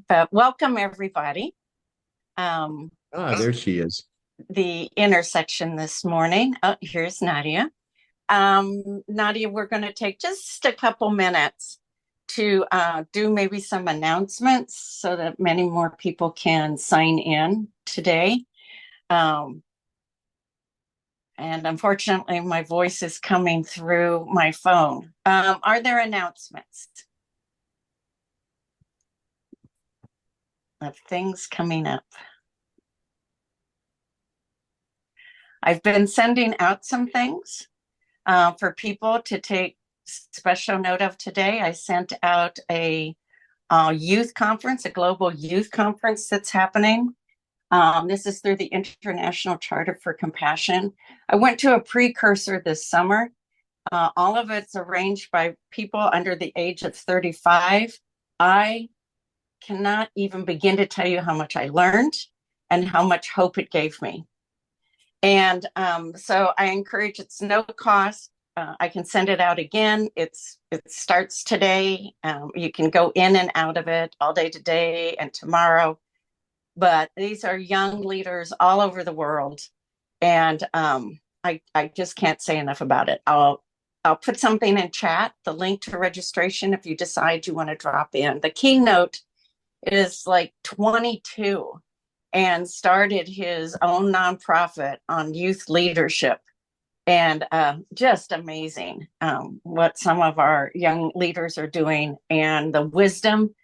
but welcome everybody. There she is. The intersection this morning. Oh, here's Nadia. Nadia, we're going to take just a couple minutes to do maybe some announcements so that many more people can sign in today. And unfortunately, my voice is coming through my phone. Are there announcements of things coming up? I've been sending out some things for people to take special note of today. I sent out a youth conference, a global youth conference that's happening. This is through the International Charter for Compassion. I went to a precursor this summer. All of it's arranged by people under the age of 35. I cannot even begin to tell you how much I learned and how much hope it gave me. And so I encourage, it's no cost. I can send it out again. It starts today. You can go in and out of it all day today and tomorrow. But these are young leaders all over the world. And I just can't say enough about it. I'll put something in chat, the link to registration if you decide you want to drop in. The keynote is like 22 and started his own nonprofit on youth leadership. And just amazing what some of our young leaders are doing and the wisdom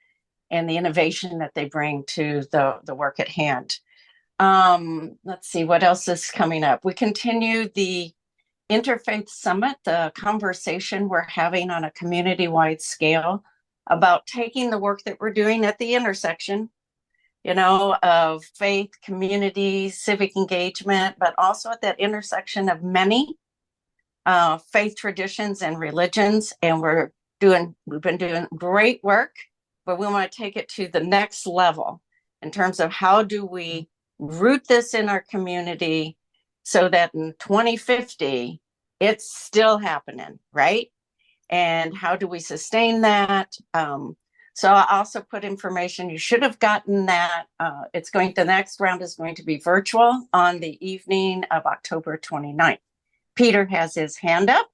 and the innovation that they bring to the work at hand. Let's see what else is coming up. We continue the Interfaith Summit, the conversation we're having on a community-wide scale about taking the work that we're doing at the intersection, of faith, community, civic engagement, but also at that intersection of many faith traditions and religions. And we've been doing great work, but we want to take it to the next level in terms of how do we root this in our community so that in 2050, it's still happening, right? And how do we sustain that? So I also put information. You should have gotten that. The next round is going to be virtual on the evening of October 29th. Peter has his hand up.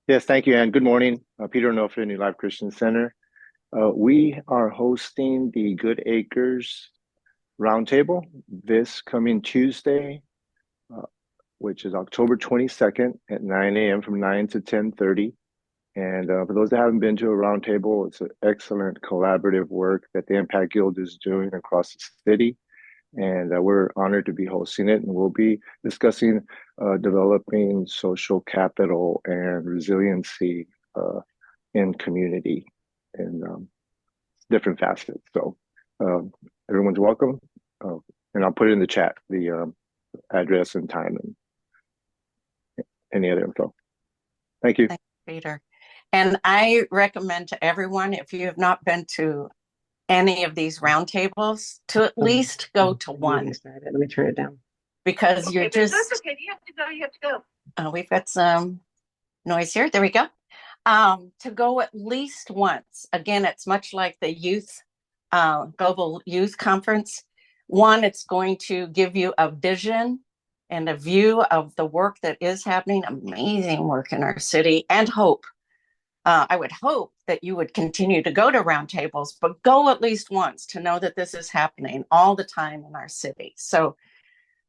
Yes, thank you, Ann. Good morning. Peter Onofre, New Life Christian Center. We are hosting the Good Acres Roundtable this coming Tuesday, which is October 22nd at 9 a.m. from 9 to 10:30. And for those that haven't been to a roundtable, it's an excellent collaborative work that the Impact Guild is doing across the city. And we're honored to be hosting it. And we'll be discussing developing social capital and resiliency in community in different facets. So everyone's welcome. And I'll put it in the chat, the address and time and any other info. Thank you. Thanks, Peter. And I recommend to everyone, if you have not been to any of these roundtables, to at least go to one. Let me turn it down. Because you're just... That's okay. You have to go. We've got some noise here. There we go. To go at least once. Again, it's much like the Global Youth Conference. One, it's going to give you a vision and a view of the work that is happening. Amazing work in our city, and hope. I would hope that you would continue to go to roundtables, but go at least once to know that this is happening all the time in our city. So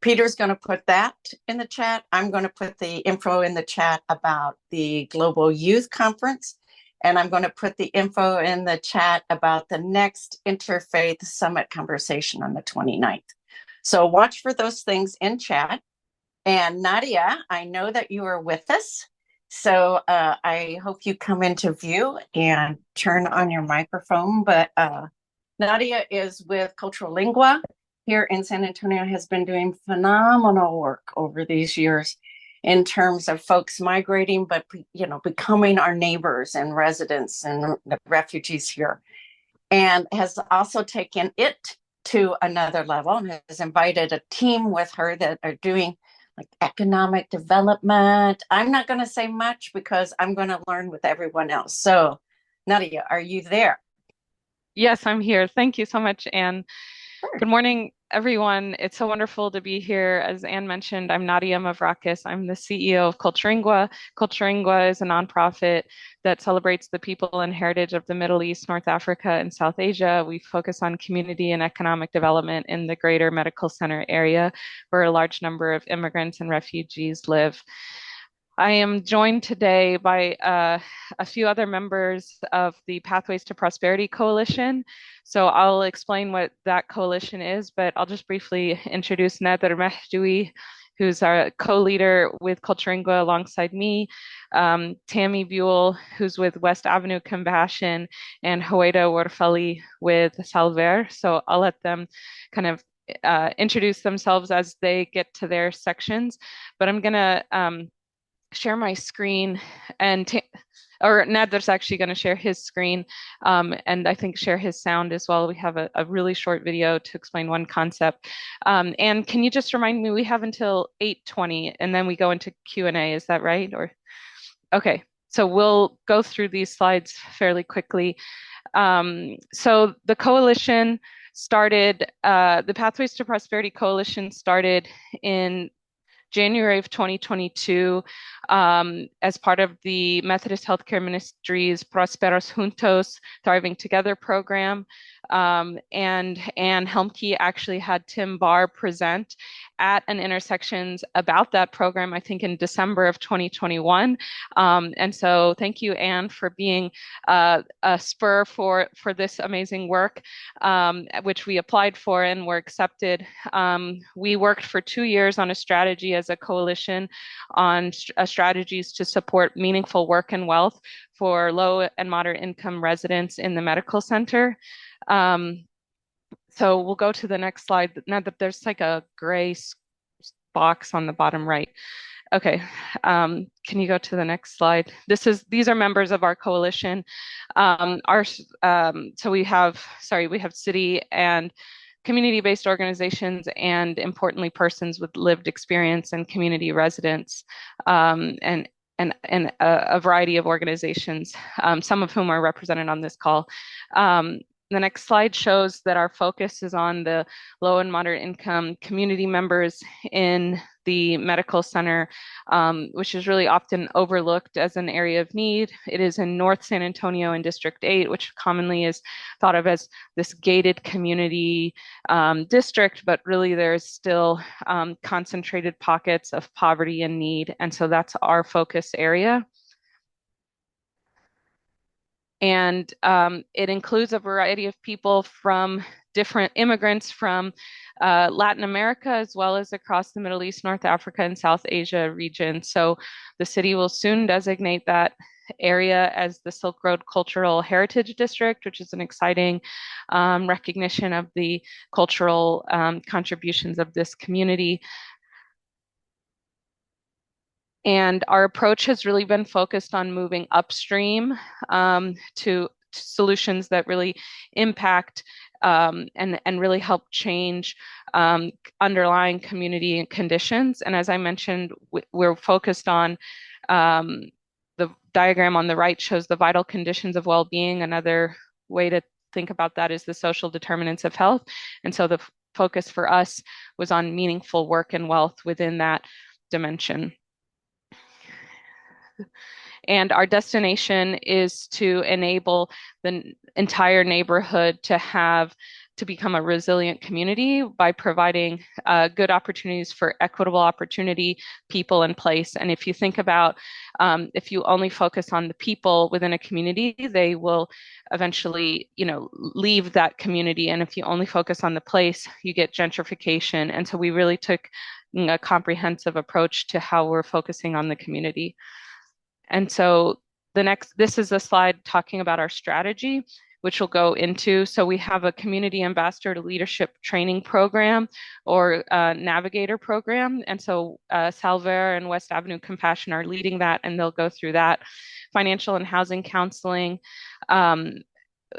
Peter's going to put that in the chat. I'm going to put the info in the chat about the Global Youth Conference, and I'm going to put the info in the chat about the next Interfaith Summit conversation on the 29th. So watch for those things in chat. And Nadia, I know that you are with us. So I hope you come into view and turn on your microphone. But Nadia is with Culturingua here in San Antonio, has been doing phenomenal work over these years in terms of folks migrating, but becoming our neighbors and residents and the refugees here, and has also taken it to another level and has invited a team with her that are doing like economic development. I'm not going to say much because I'm going to learn with everyone else. So, Nadia, are you there? Yes, I'm here. Thank you so much, Anne. Good morning, everyone. It's so wonderful to be here. As Anne mentioned, I'm Nadia Mavrakis. I'm the CEO of Culturingua. Culturingua is a nonprofit that celebrates the people and heritage of the Middle East, North Africa, and South Asia. We focus on community and economic development in the greater medical center area, where a large number of immigrants and refugees live. I am joined today by a few other members of the Pathways to Prosperity Coalition. So I'll explain what that coalition is, but I'll just briefly introduce Nadia Mavrakis, who's our co-leader with Culturingua alongside me, Tammy Buell, who's with West Avenue Compassion, and Howeida Warfali with Salver. So I'll let them kind of introduce themselves as they get to their sections, but I'm gonna share my screen and Nader's actually going to share his screen and I think share his sound as well. We have a really short video to explain one concept. And can you just remind me, we have until 8:20 and then we go into Q&A, is that right? Or okay, so we'll go through these slides fairly quickly. So the coalition started, the Pathways to Prosperity Coalition started in January of 2022 as part of the Methodist Healthcare Ministry's Prosperos Juntos, Thriving Together program. And Anne Helmke actually had Tim Barr present at an Intersections about that program, I think in December of 2021. And so thank you, Anne, for being a spur for this amazing work, which we applied for and were accepted. We worked for 2 years on a strategy as a coalition on strategies to support meaningful work and wealth for low and moderate income residents in the medical center. So we'll go to the next slide. Now that there's like a gray box on the bottom right. Okay, can you go to the next slide? These are members of our coalition. So we have city and community-based organizations, and importantly, persons with lived experience and community residents, and a variety of organizations, some of whom are represented on this call. The next slide shows that our focus is on the low and moderate income community members in the medical center, which is really often overlooked as an area of need. It is in North San Antonio in District 8, which commonly is thought of as this gated community district, but really there's still concentrated pockets of poverty and need. And so that's our focus area. And it includes a variety of people from different immigrants from Latin America, as well as across the Middle East, North Africa, and South Asia region. So the city will soon designate that area as the Silk Road Cultural Heritage District, which is an exciting recognition of the cultural contributions of this community. And our approach has really been focused on moving upstream to solutions that really impact and really help change underlying community conditions. And as I mentioned, we're focused on the diagram on the right shows the vital conditions of well-being. Another way to think about that is the social determinants of health. And so the focus for us was on meaningful work and wealth within that dimension. And our destination is to enable the entire neighborhood to become a resilient community by providing good opportunities for equitable opportunity, people, and place. And if you think about, if you only focus on the people within a community, they will eventually, leave that community. And if you only focus on the place, you get gentrification. And so we really took a comprehensive approach to how we're focusing on the community. And so this is a slide talking about our strategy, which we'll go into. So we have a community ambassador leadership training program or navigator program. And so Salver and West Avenue Compassion are leading that, and they'll go through that. Financial and housing counseling,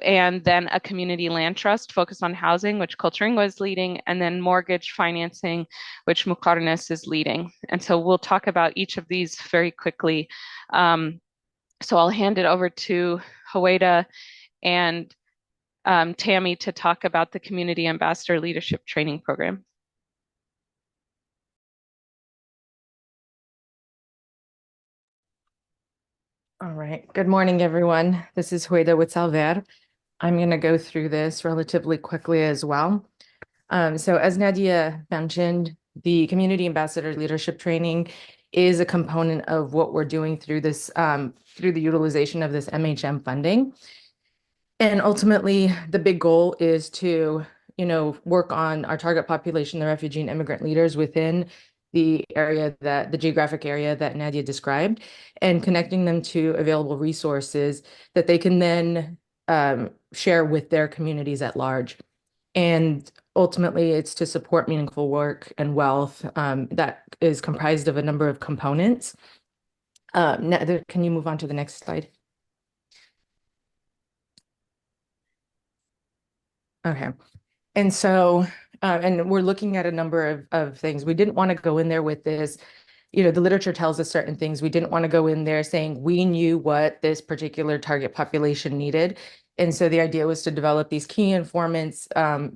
and then a community land trust focused on housing, which Culturingua is leading, and then mortgage financing, which Mukarnes is leading. And so we'll talk about each of these very quickly. So I'll hand it over to Howeida, and Tammy to talk about the Community Ambassador Leadership Training Program. All right. Good morning, everyone. This is Hueda with Salver. I'm going to go through this relatively quickly as well. So as Nadia mentioned, the Community Ambassador Leadership Training is a component of what we're doing through this, through the utilization of this MHM funding. And ultimately, the big goal is to, work on our target population, the refugee and immigrant leaders within the geographic area that Nadia described, and connecting them to available resources that they can then share with their communities at large. And ultimately, it's to support meaningful work and wealth that is comprised of a number of components. Nadia, can you move on to the next slide? Okay. And so, and we're looking at a number of things. We didn't want to go in there with this, the literature tells us certain things. We didn't want to go in there saying we knew what this particular target population needed. And so the idea was to develop these key informants,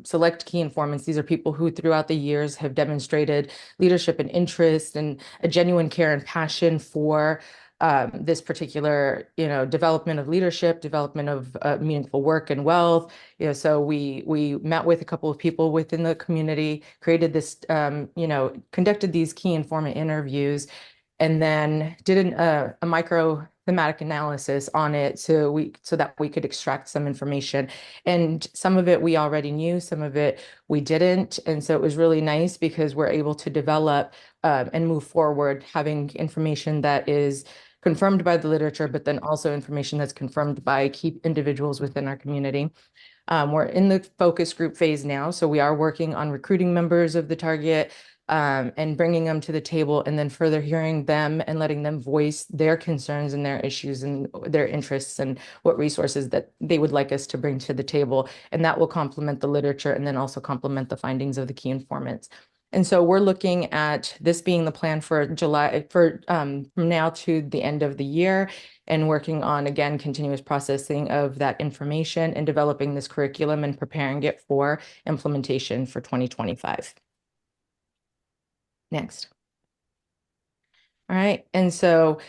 select key informants. These are people who throughout the years have demonstrated leadership and interest and a genuine care and passion for this particular, development of leadership, development of meaningful work and wealth. So we met with a couple of people within the community, created this, conducted these key informant interviews, and then did a micro thematic analysis on it so that we could extract some information. And some of it we already knew, some of it we didn't. And so it was really nice because we're able to develop and move forward, having information that is confirmed by the literature, but then also information that's confirmed by key individuals within our community. We're in the focus group phase now, so we are working on recruiting members of the target and bringing them to the table, and then further hearing them and letting them voice their concerns and their issues and their interests and what resources that they would like us to bring to the table. And that will complement the literature and then also complement the findings of the key informants. And so we're looking at this being the plan for July, from now to the end of the year, and working on, again, continuous processing of that information and developing this curriculum and preparing it for implementation for 2025. Next. All right. And so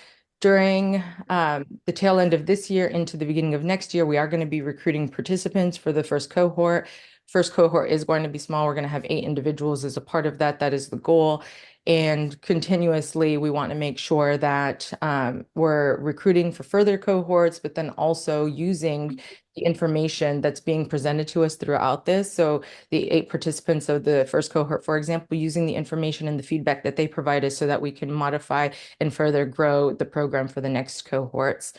during the tail end of this year into the beginning of next year, we are going to be recruiting participants for the first cohort. First cohort is going to be small. We're going to have 8 individuals as a part of that. That is the goal. And continuously, we want to make sure that we're recruiting for further cohorts, but then also using the information that's being presented to us throughout this. So the 8 participants of the first cohort, for example, using the information and the feedback that they provide us so that we can modify and further grow the program for the next cohorts.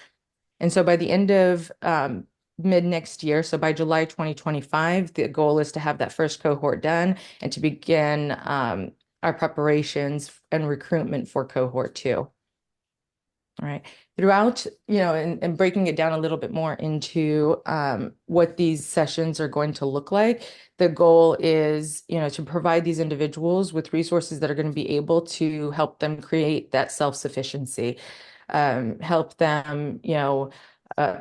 And so by the end of mid next year, so by July 2025, the goal is to have that first cohort done and to begin our preparations and recruitment for cohort 2. All right. Throughout, and breaking it down a little bit more into what these sessions are going to look like, the goal is, to provide these individuals with resources that are going to be able to help them create that self-sufficiency, help them,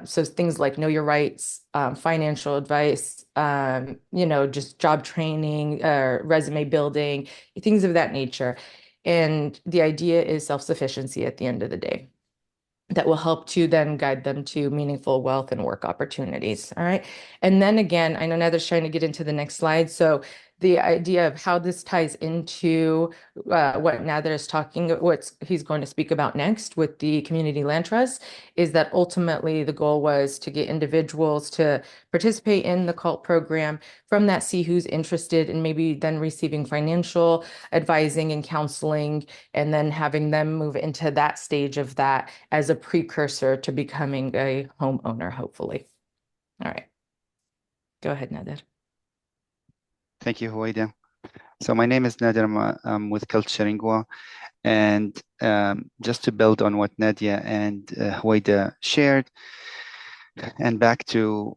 so things like know your rights, financial advice, just job training, resume building, things of that nature. And the idea is self-sufficiency at the end of the day that will help to then guide them to meaningful wealth and work opportunities. All right. And then again, I know Nadia's trying to get into the next slide. So the idea of how this ties into what Nadia is what he's going to speak about next with the Community Land Trust is that ultimately the goal was to get individuals to participate in the CULT program, from that see who's interested and maybe then receiving financial advising and counseling, and then having them move into that stage of that as a precursor to becoming a homeowner, hopefully. All right. Go ahead, Nadia. Thank you, Huwaida. So my name is Nadia. I'm with Culturingua, and just to build on what Nadia and Huwaida shared, and back to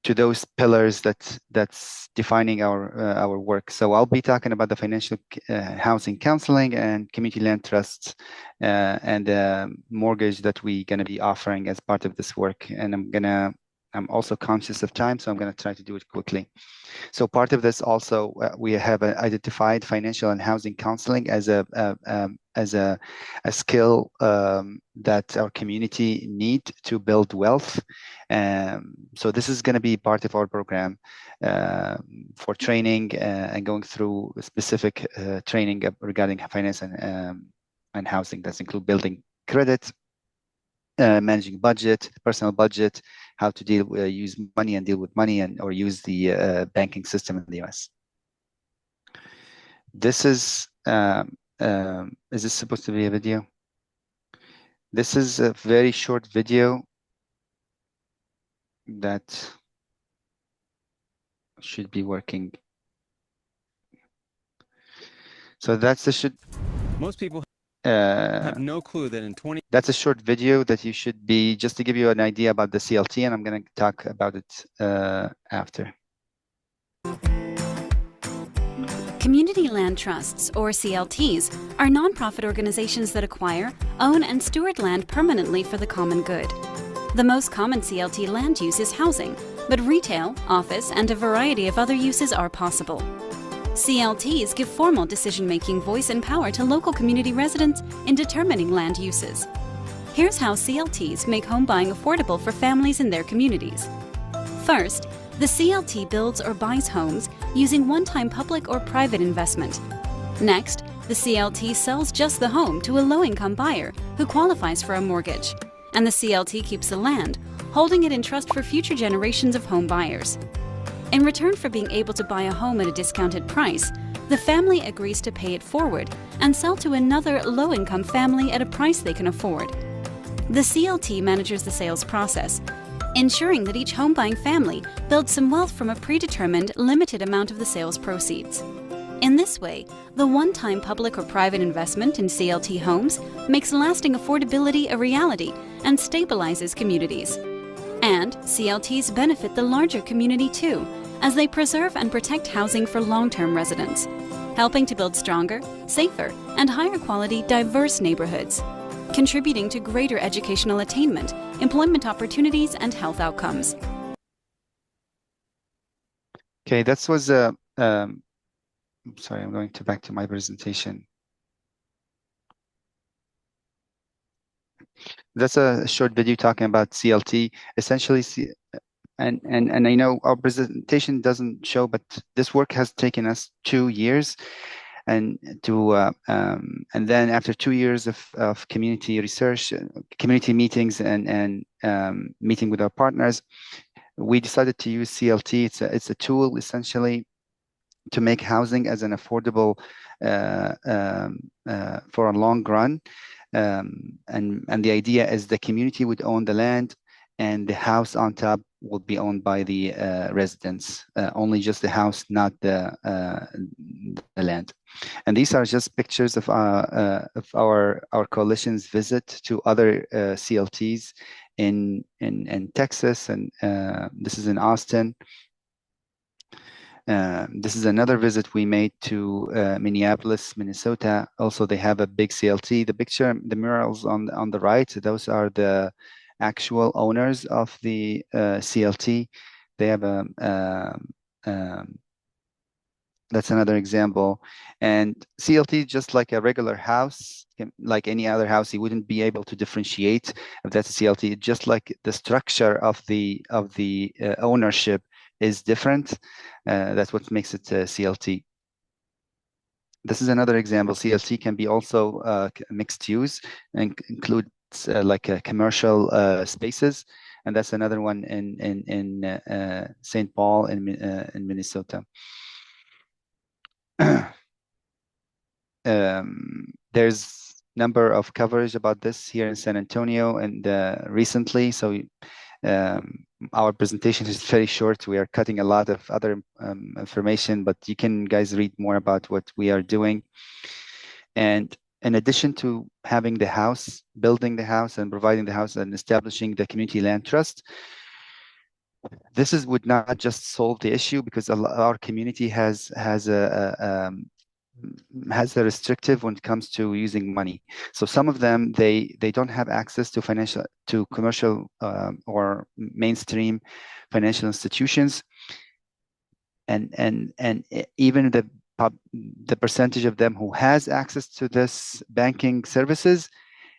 those pillars that's defining our work. So I'll be talking about the financial housing counseling and community land trusts and the mortgage that we're going to be offering as part of this work. And I'm going to I'm also conscious of time, so I'm going to try to do it quickly. So part of this also, we have identified financial and housing counseling as a skill that our community need to build wealth. So this is going to be part of our program for training and going through specific training regarding finance and housing. That include building credit, managing budget, personal budget, how to use money and deal with money, or use the banking system in the US. This is this supposed to be a video? This is a very short video that should be working. So that's the Most people have no clue that in 20. That's a short video that you should be, just to give you an idea about the CLT, and I'm going to talk about it after. Community land trusts, or CLTs, are nonprofit organizations that acquire, own, and steward land permanently for the common good. The most common CLT land use is housing, but retail, office, and a variety of other uses are possible. CLTs give formal decision-making voice and power to local community residents in determining land uses. Here's how CLTs make home buying affordable for families in their communities. First, the CLT builds or buys homes using one-time public or private investment. Next, the CLT sells just the home to a low-income buyer who qualifies for a mortgage, and the CLT keeps the land, holding it in trust for future generations of home buyers. In return for being able to buy a home at a discounted price, the family agrees to pay it forward and sell to another low-income family at a price they can afford. The CLT manages the sales process, ensuring that each home-buying family builds some wealth from a predetermined, limited amount of the sales proceeds. In this way, the one-time public or private investment in CLT homes makes lasting affordability a reality and stabilizes communities. And CLTs benefit the larger community too, as they preserve and protect housing for long-term residents, helping to build stronger, safer, and higher quality diverse neighborhoods, contributing to greater educational attainment, employment opportunities, and health outcomes. Okay, that was sorry, I'm going back to my presentation. That's a short video talking about CLT. Essentially, and I know our presentation doesn't show, but this work has taken us 2 years, and then after 2 years of community research, community meetings, and meeting with our partners, we decided to use CLT. It's a tool essentially to make housing as an affordable for a long run. And the idea is the community would own the land, and the house on top will be owned by the residents. Only just the house, not the land. And these are just pictures of our coalition's visit to other CLTs in Texas, and this is in Austin. This is another visit we made to Minneapolis, Minnesota. Also, they have a big CLT. The picture, the murals on the right, those are the actual owners of the CLT. They have that's another example. And CLT, just like a regular house, like any other house, you wouldn't be able to differentiate if that's a CLT. Just like the structure of the ownership is different. That's what makes it CLT. This is another example. CLT can be also mixed use and includes like commercial spaces, and that's another one in St. Paul in Minnesota. There's number of coverage about this here in San Antonio and recently, so our presentation is very short. We are cutting a lot of other information, but you can guys read more about what we are doing. And in addition to having the house, building the house and providing the house and establishing the community land trust, would not just solve the issue, because our community has has a restrictive when it comes to using money. So some of them, they don't have access to commercial or mainstream financial institutions, and even the percentage of them who has access to this banking services,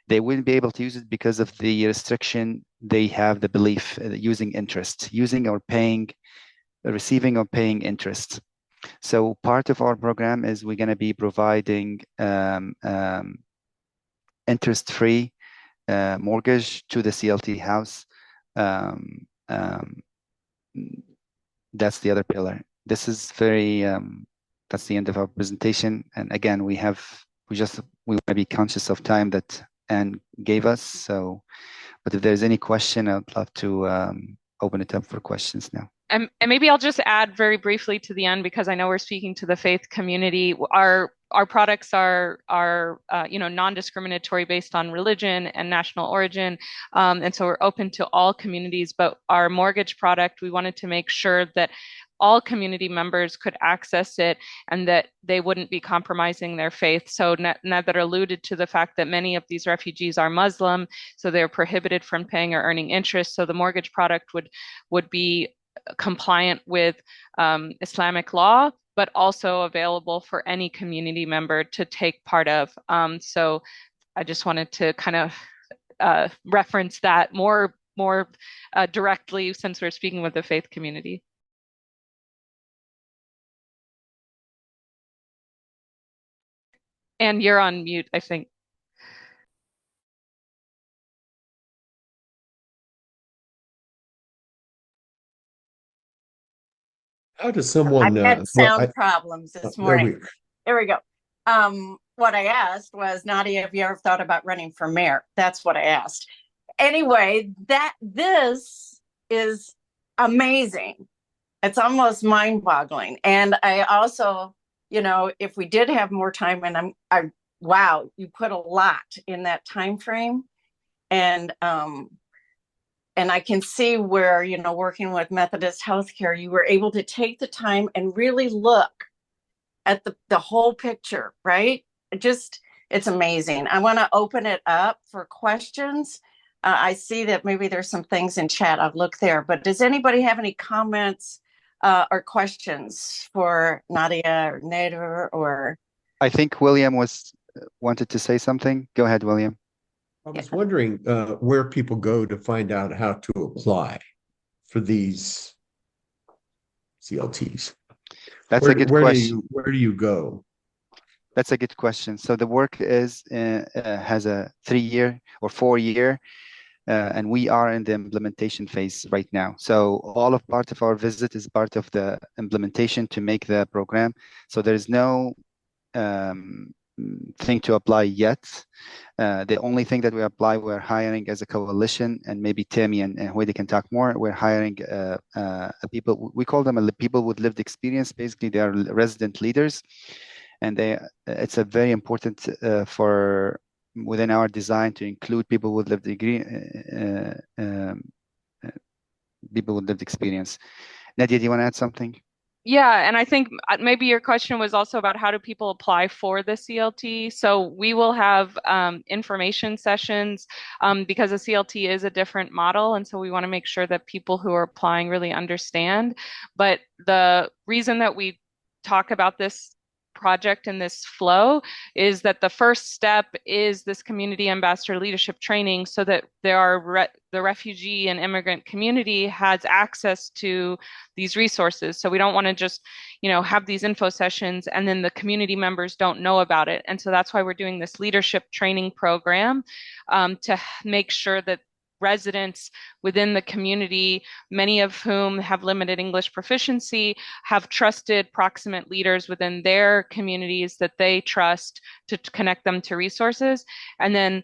they wouldn't be able to use it because of the restriction. They have the belief using receiving or paying interest. So part of our program is we're going to be providing interest-free mortgage to the CLT house. That's the other pillar. This is that's the end of our presentation. And again, we want to be conscious of time that Anne gave us. So, but if there's any question, I'd love to open it up for questions now. And maybe I'll just add very briefly to the end, because I know we're speaking to the faith community. Our products are non-discriminatory based on religion and national origin, and so we're open to all communities. But our mortgage product, we wanted to make sure that all community members could access it and that they wouldn't be compromising their faith. So Nadia alluded to the fact that many of these refugees are Muslim, so they're prohibited from paying or earning interest. So the mortgage product would be compliant with Islamic law, but also available for any community member to take part of. So I just wanted to kind of reference that more directly, since we're speaking with the faith community. And you're on mute, I think. How does someone? I've had sound problems this morning. There we go. What I asked was, Nadia, have you ever thought about running for mayor? That's what I asked. Anyway, this is amazing. It's almost mind-boggling. And I also, if we did have more time, and wow, you put a lot in that time frame, and I can see where, working with Methodist Healthcare, you were able to take the time and really look at the whole picture, right? It's amazing. I want to open it up for questions. I see that maybe there's some things in chat. I'll look there. But does anybody have any comments or questions for Nadia or Nader or? I think William wanted to say something. Go ahead, William. I was wondering where people go to find out how to apply for these CLTs. That's a good question. Where do you go? That's a good question. So the work has a 3-year or 4-year, and we are in the implementation phase right now. So part of our visit is part of the implementation to make the program. So there is no thing to apply yet. The only thing that we apply, we're hiring as a coalition, and maybe Tammy and Huidi can talk more. We're hiring people, we call them people with lived experience. Basically, they are resident leaders, and it's a very important for within our design to include people with lived experience. Nadia, do you want to add something? Yeah, and I think maybe your question was also about how do people apply for the CLT. So we will have information sessions because a CLT is a different model. And so we want to make sure that people who are applying really understand. But the reason that we talk about this project and this flow is that the first step is this community ambassador leadership training, so that the refugee and immigrant community has access to these resources. So we don't want to just have these info sessions and then the community members don't know about it. And so that's why we're doing this leadership training program to make sure that residents within the community, many of whom have limited English proficiency, have trusted proximate leaders within their communities that they trust to connect them to resources. And then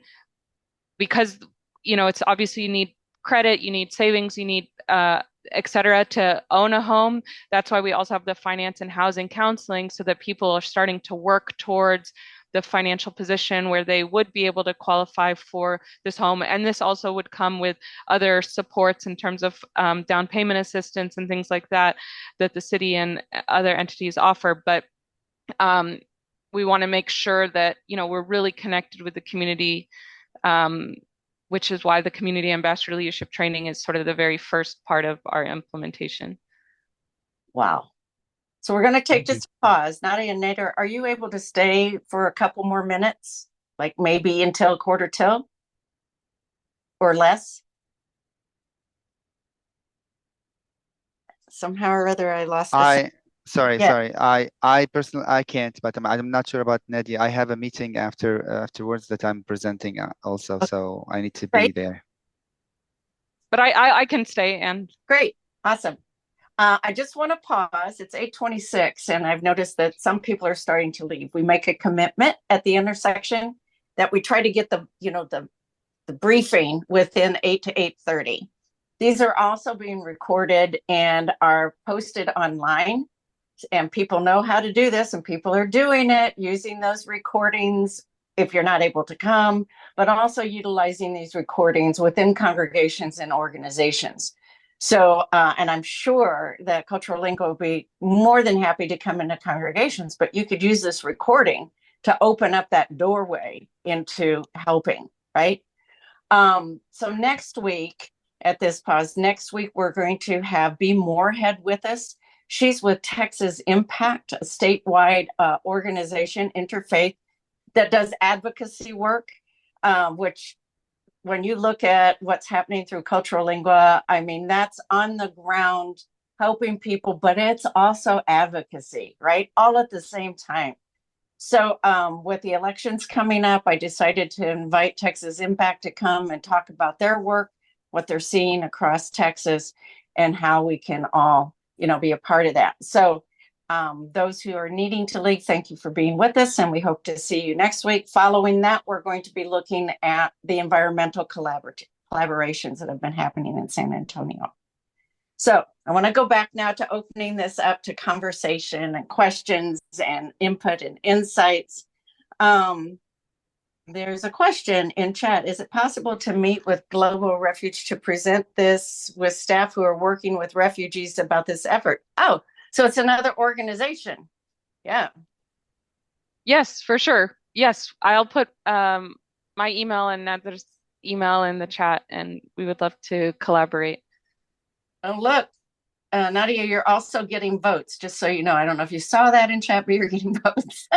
because, it's obviously you need credit, you need savings, you need et cetera, to own a home. That's why we also have the finance and housing counseling, so that people are starting to work towards the financial position where they would be able to qualify for this home. And this also would come with other supports in terms of down payment assistance and things like that, that the city and other entities offer. But we want to make sure that, we're really connected with the community, which is why the community ambassador leadership training is sort of the very first part of our implementation. Wow. So we're going to take just a pause. Nadia and Nader, are you able to stay for a couple more minutes? Like maybe until quarter till or less? Somehow or other, I lost the Sorry. Yeah. I personally, I can't, but I'm not sure about Nadia. I have a meeting afterwards that I'm presenting also, so I need to be Great. there. But I can stay, and Great. Awesome. I just want to pause. It's 8:26, and I've noticed that some people are starting to leave. We make a commitment at the intersection that we try to get the briefing within 8 to 8:30. These are also being recorded and are posted online, and people know how to do this, and people are doing it using those recordings if you're not able to come, but also utilizing these recordings within congregations and organizations. So, and I'm sure that Culturingua will be more than happy to come into congregations, but you could use this recording to open up that doorway into helping, right? So next week at this pause, next week we're going to have Be Moorhead with us. She's with Texas Impact, a statewide organization, interfaith, that does advocacy work, which when you look at what's happening through Culturingua, I mean, that's on the ground helping people, but it's also advocacy, right? All at the same time. So with the elections coming up, I decided to invite Texas Impact to come and talk about their work, what they're seeing across Texas, and how we can all, be a part of that. So those who are needing to leave, thank you for being with us, and we hope to see you next week. Following that, we're going to be looking at the environmental collaborations that have been happening in San Antonio. So I want to go back now to opening this up to conversation and questions and input and insights. There's a question in chat. Is it possible to meet with Global Refuge to present this with staff who are working with refugees about this effort? Oh, so it's another organization. Yeah. yes, for sure. Yes, I'll put my email and Nader's email in the chat, and we would love to collaborate. Oh, look, Nadia, you're also getting votes, just so you know. I don't know if you saw that in chat, but you're getting votes.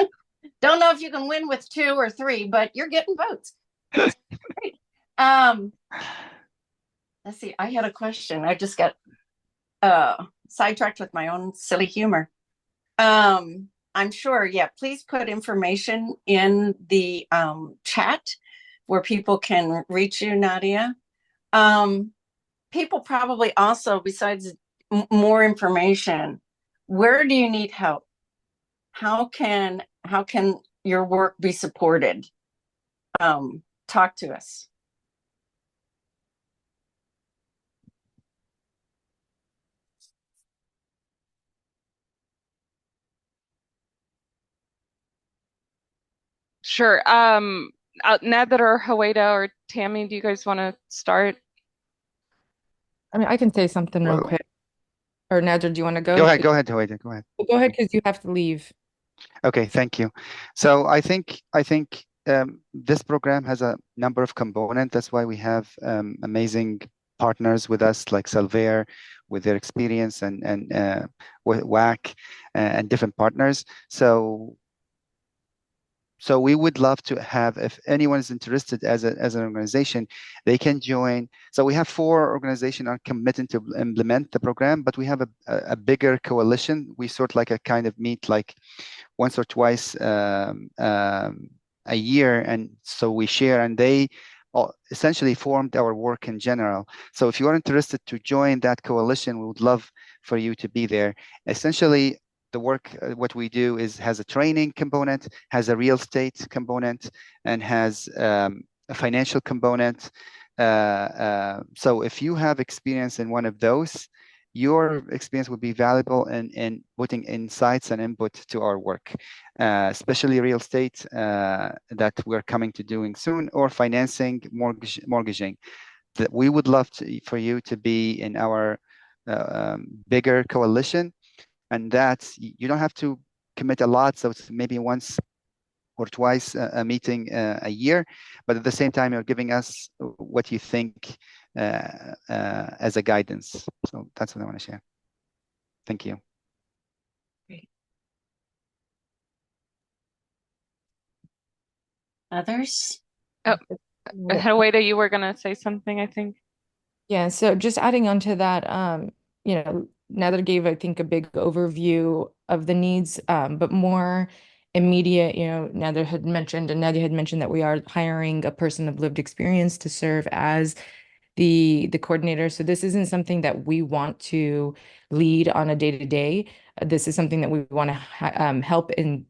Don't know if you can win with 2 or 3, but you're getting votes. Great. Let's see. I had a question. I just got sidetracked with my own silly humor. I'm sure. Yeah, please put information in the chat where people can reach you, Nadia. People probably also, besides more information, where do you need help? How can your work be supported? Talk to us. Sure. Nader or Hawaida or Tammy, do you guys want to start? I mean, I can say something real quick. Or Nader, do you want to go? Go ahead, Hawaida, go ahead. Go ahead, because you have to leave. Okay, thank you. So I think this program has a number of components. That's why we have amazing partners with us, like Salvaire, with their experience, and WAC, and different partners. So we would love to have, if anyone is interested as an organization, they can join. So we have 4 organizations are committed to implement the program, but we have a bigger coalition. We sort like a kind of meet like once or twice a year, and so we share, and they essentially formed our work in general. So if you are interested to join that coalition, we would love for you to be there. Essentially, the work, what we do has a training component, has a real estate component, and has a financial component. So if you have experience in one of those, your experience would be valuable in putting insights and input to our work, especially real estate that we're coming to doing soon, or financing, mortgaging. That we would love for you to be in our bigger coalition, and that you don't have to commit a lot. So it's maybe once or twice a meeting a year, but at the same time, you're giving us what you think as a guidance. So that's what I want to share. Thank you. Great. Others? Oh, Huwaida, you were going to say something, I think. Yeah, so just adding on to that, Nader gave, I think, a big overview of the needs, but more immediate, Nader had mentioned and Nadia had mentioned that we are hiring a person of lived experience to serve as the coordinator. So this isn't something that we want to lead on a day-to-day. This is something that we want to help in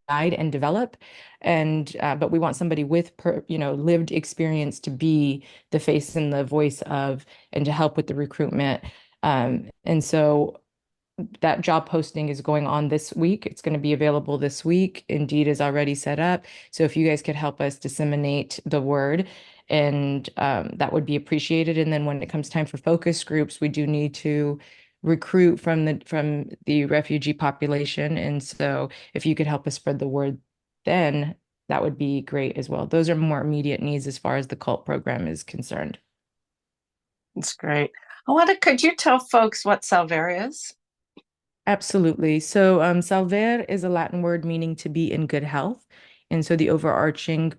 guide and develop. And but we want somebody with lived experience to be the face and the voice of and to help with the recruitment. And so that job posting is going on this week. It's going to be available this week. Indeed is already set up. So if you guys could help us disseminate the word, and that would be appreciated. And then when it comes time for focus groups, we do need to recruit from the refugee population. And so if you could help us spread the word, then that would be great as well. Those are more immediate needs as far as the CULT program is concerned. That's great. Could you tell folks what Salver is? Absolutely. So salver is a Latin word meaning to be in good health. And so the overarching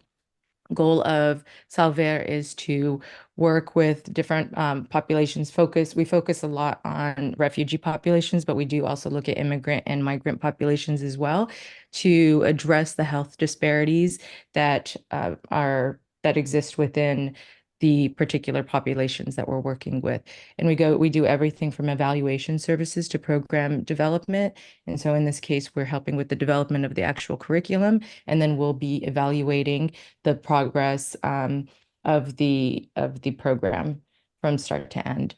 goal of Salver is to work with different populations. We focus a lot on refugee populations, but we do also look at immigrant and migrant populations as well to address the health disparities that that exist within the particular populations that we're working with. And we do everything from evaluation services to program development. And so in this case, we're helping with the development of the actual curriculum, and then we'll be evaluating the progress of the program from start to end.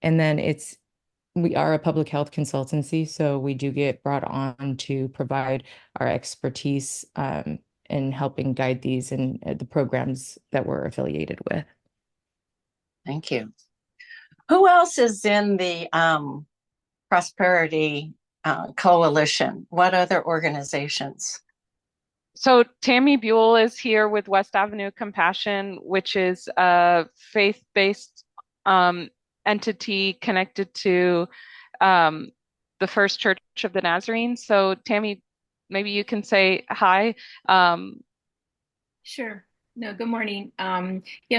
And then we are a public health consultancy, so we do get brought on to provide our expertise in helping guide these and the programs that we're affiliated with. Thank you. Who else is in the Prosperity Coalition? What other organizations? So Tammy Buell is here with West Avenue Compassion, which is a faith-based entity connected to the First Church of the Nazarene. So Tammy, maybe you can say hi. Sure. No, good morning.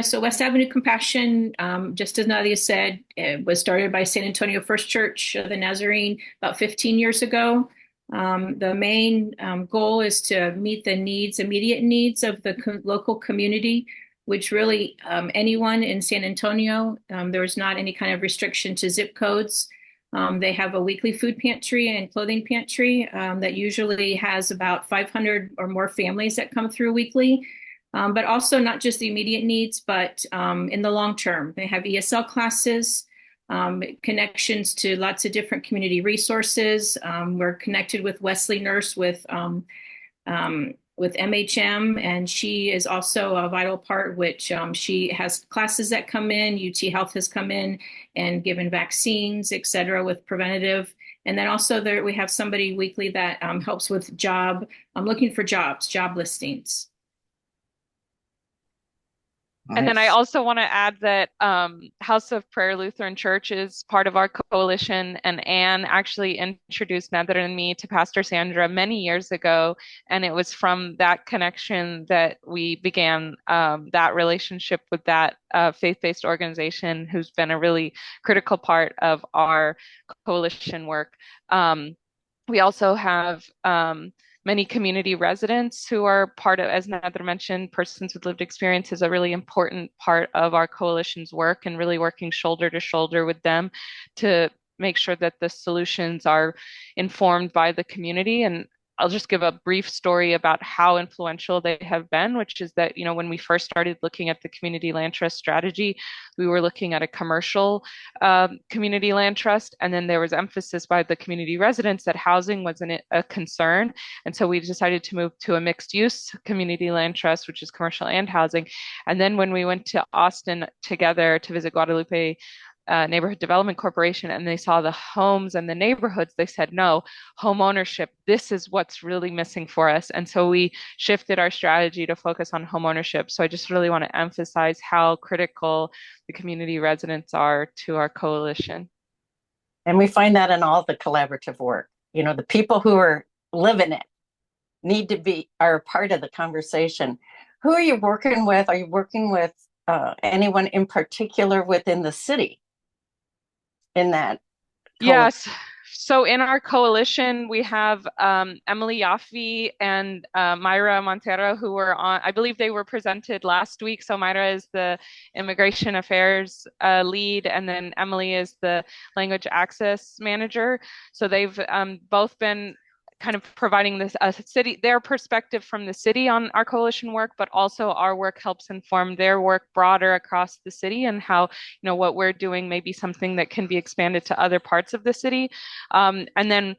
So West Avenue Compassion, just as Nadia said, it was started by San Antonio First Church of the Nazarene about 15 years ago. The main goal is to meet the immediate needs of the local community, which really anyone in San Antonio, there's not any kind of restriction to zip codes. They have a weekly food pantry and clothing pantry that usually has about 500 or more families that come through weekly. But also not just the immediate needs, but in the long term. They have ESL classes, connections to lots of different community resources. We're connected with Wesley Nurse with MHM, and she is also a vital part, which she has classes that come in. UT Health has come in and given vaccines, et cetera, with preventative. And then also we have somebody weekly that helps with looking for job listings. And then I also want to add that House of Prayer Lutheran Church is part of our coalition, and Anne actually introduced Nader and me to Pastor Sandra many years ago, and it was from that connection that we began that relationship with that faith-based organization, who's been a really critical part of our coalition work. We also have many community residents who are part of, as Nader mentioned, persons with lived experience is a really important part of our coalition's work, and really working shoulder to shoulder with them to make sure that the solutions are informed by the community. And I'll just give a brief story about how influential they have been, which is that, when we first started looking at the community land trust strategy, we were looking at a commercial community land trust. And then there was emphasis by the community residents that housing wasn't a concern. And so we decided to move to a mixed use community land trust, which is commercial and housing. And then when we went to Austin together to visit Guadalupe Neighborhood Development Corporation, and they saw the homes and the neighborhoods. They said, no, home ownership, this is what's really missing for us. And so we shifted our strategy to focus on home ownership. So I just really want to emphasize how critical the community residents are to our coalition. And we find that in all the collaborative work. You know, the people who are living it are a part of the conversation. Who are you working with? Are you working with anyone in particular within the city in that? Yes. So in our coalition, we have Emily Yaffe and Mayra Montero, who were on, I believe they were presented last week. So Mayra is the immigration affairs lead, and then Emily is the language access manager. So they've both been kind of providing this their perspective from the city on our coalition work, but also our work helps inform their work broader across the city, and how, what we're doing may be something that can be expanded to other parts of the city. And then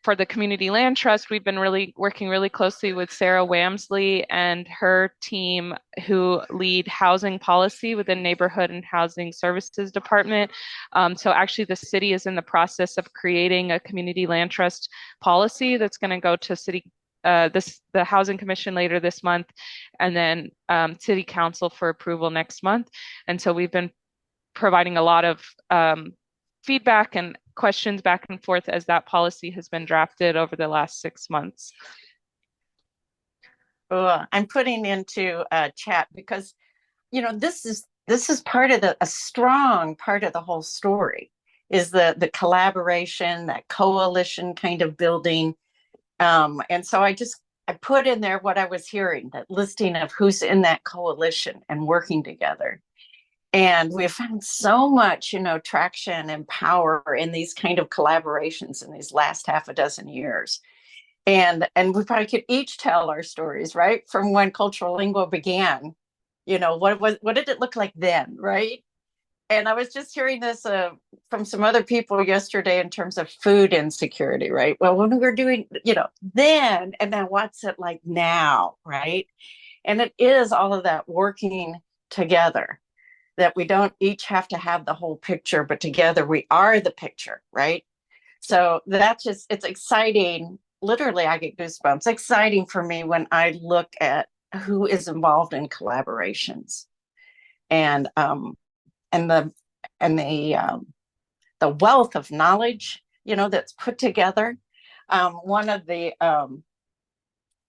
for the Community Land Trust, we've been working really closely with Sarah Wamsley and her team, who lead housing policy within Neighborhood and Housing Services Department. So actually the city is in the process of creating a Community Land Trust policy that's going to go to the Housing Commission later this month, and then City Council for approval next month. And so we've been providing a lot of feedback and questions back and forth as that policy has been drafted over the last 6 months. I'm putting into chat because, this is part of a strong part of the whole story, is the collaboration, that coalition kind of building. And so I put in there what I was hearing, that listing of who's in that coalition and working together. And we've found so much, traction and power in these kind of collaborations in these last half a dozen years. And we probably could each tell our stories, right? From when Culturingua began, what did it look like then, right? And I was just hearing this from some other people yesterday in terms of food insecurity, right? Well, when we were doing, then, and then what's it like now, right? And it is all of that working together, that we don't each have to have the whole picture, but together we are the picture, right? So it's exciting. Literally, I get goosebumps. Exciting for me when I look at who is involved in collaborations, and the wealth of knowledge, that's put together. One of the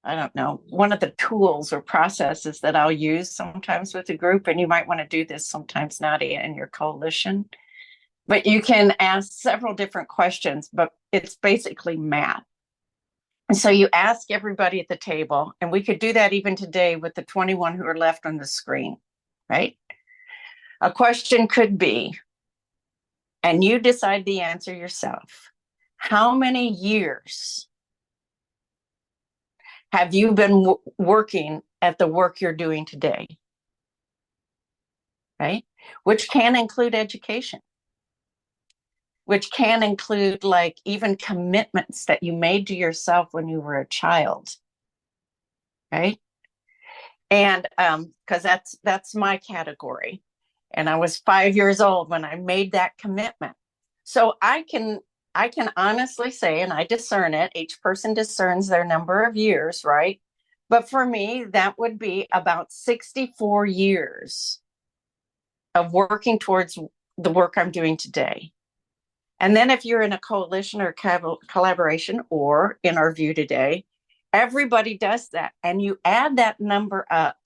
one of the tools or processes that I'll use sometimes with a group, and you might want to do this sometimes, Nadia, in your coalition, but you can ask several different questions, but it's basically math. And so you ask everybody at the table, and we could do that even today with the 21 who are left on the screen, right? A question could be, and you decide the answer yourself, how many years have you been working at the work you're doing today? Right? Which can include education, which can include like even commitments that you made to yourself when you were a child. Right? And because that's my category. And I was 5 years old when I made that commitment. So I can honestly say, and I discern it, each person discerns their number of years, right? But for me, that would be about 64 years of working towards the work I'm doing today. And then if you're in a coalition or collaboration, or in our view today, everybody does that. And you add that number up,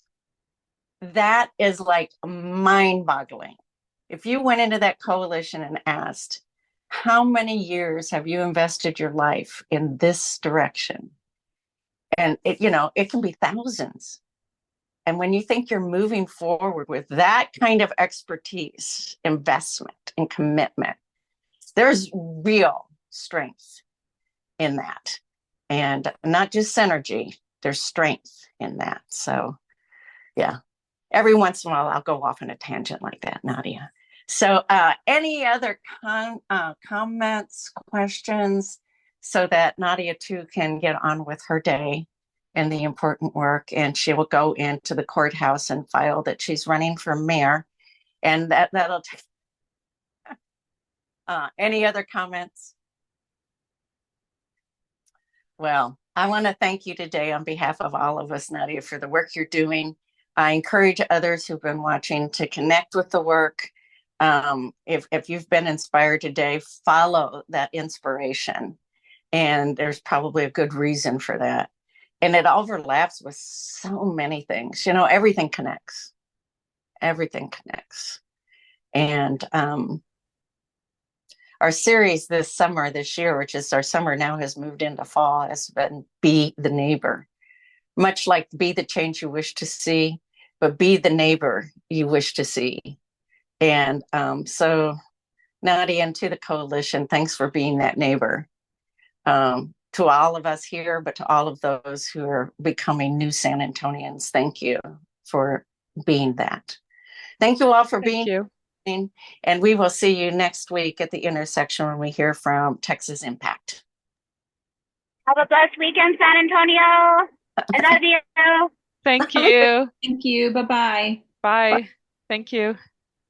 that is like mind-boggling. If you went into that coalition and asked, how many years have you invested your life in this direction? And it can be thousands. And when you think you're moving forward with that kind of expertise, investment, and commitment, there's real strength in that. And not just synergy, there's strength in that. So, yeah, every once in a while, I'll go off on a tangent like that, Nadia. So any other comments, questions, so that Nadia too can get on with her day and the important work, and she will go into the courthouse and file that she's running for mayor, and that'll take Any other comments? Well, I want to thank you today on behalf of all of us, Nadia, for the work you're doing. I encourage others who've been watching to connect with the work. If you've been inspired today, follow that inspiration. And there's probably a good reason for that. And it overlaps with so many things. You know, everything connects. Everything connects. And our series this year, which is our summer now has moved into fall, has been Be the Neighbor. Much like be the change you wish to see, but be the neighbor you wish to see. And so Nadia and to the coalition, thanks for being that neighbor. To all of us here, but to all of those who are becoming new San Antonians, thank you for being that. Thank you all for being here. And we will see you next week at the intersection when we hear from Texas Impact. Have a blessed weekend, San Antonio. I love you. Thank you. Thank you. Bye-bye. Bye. Thank you.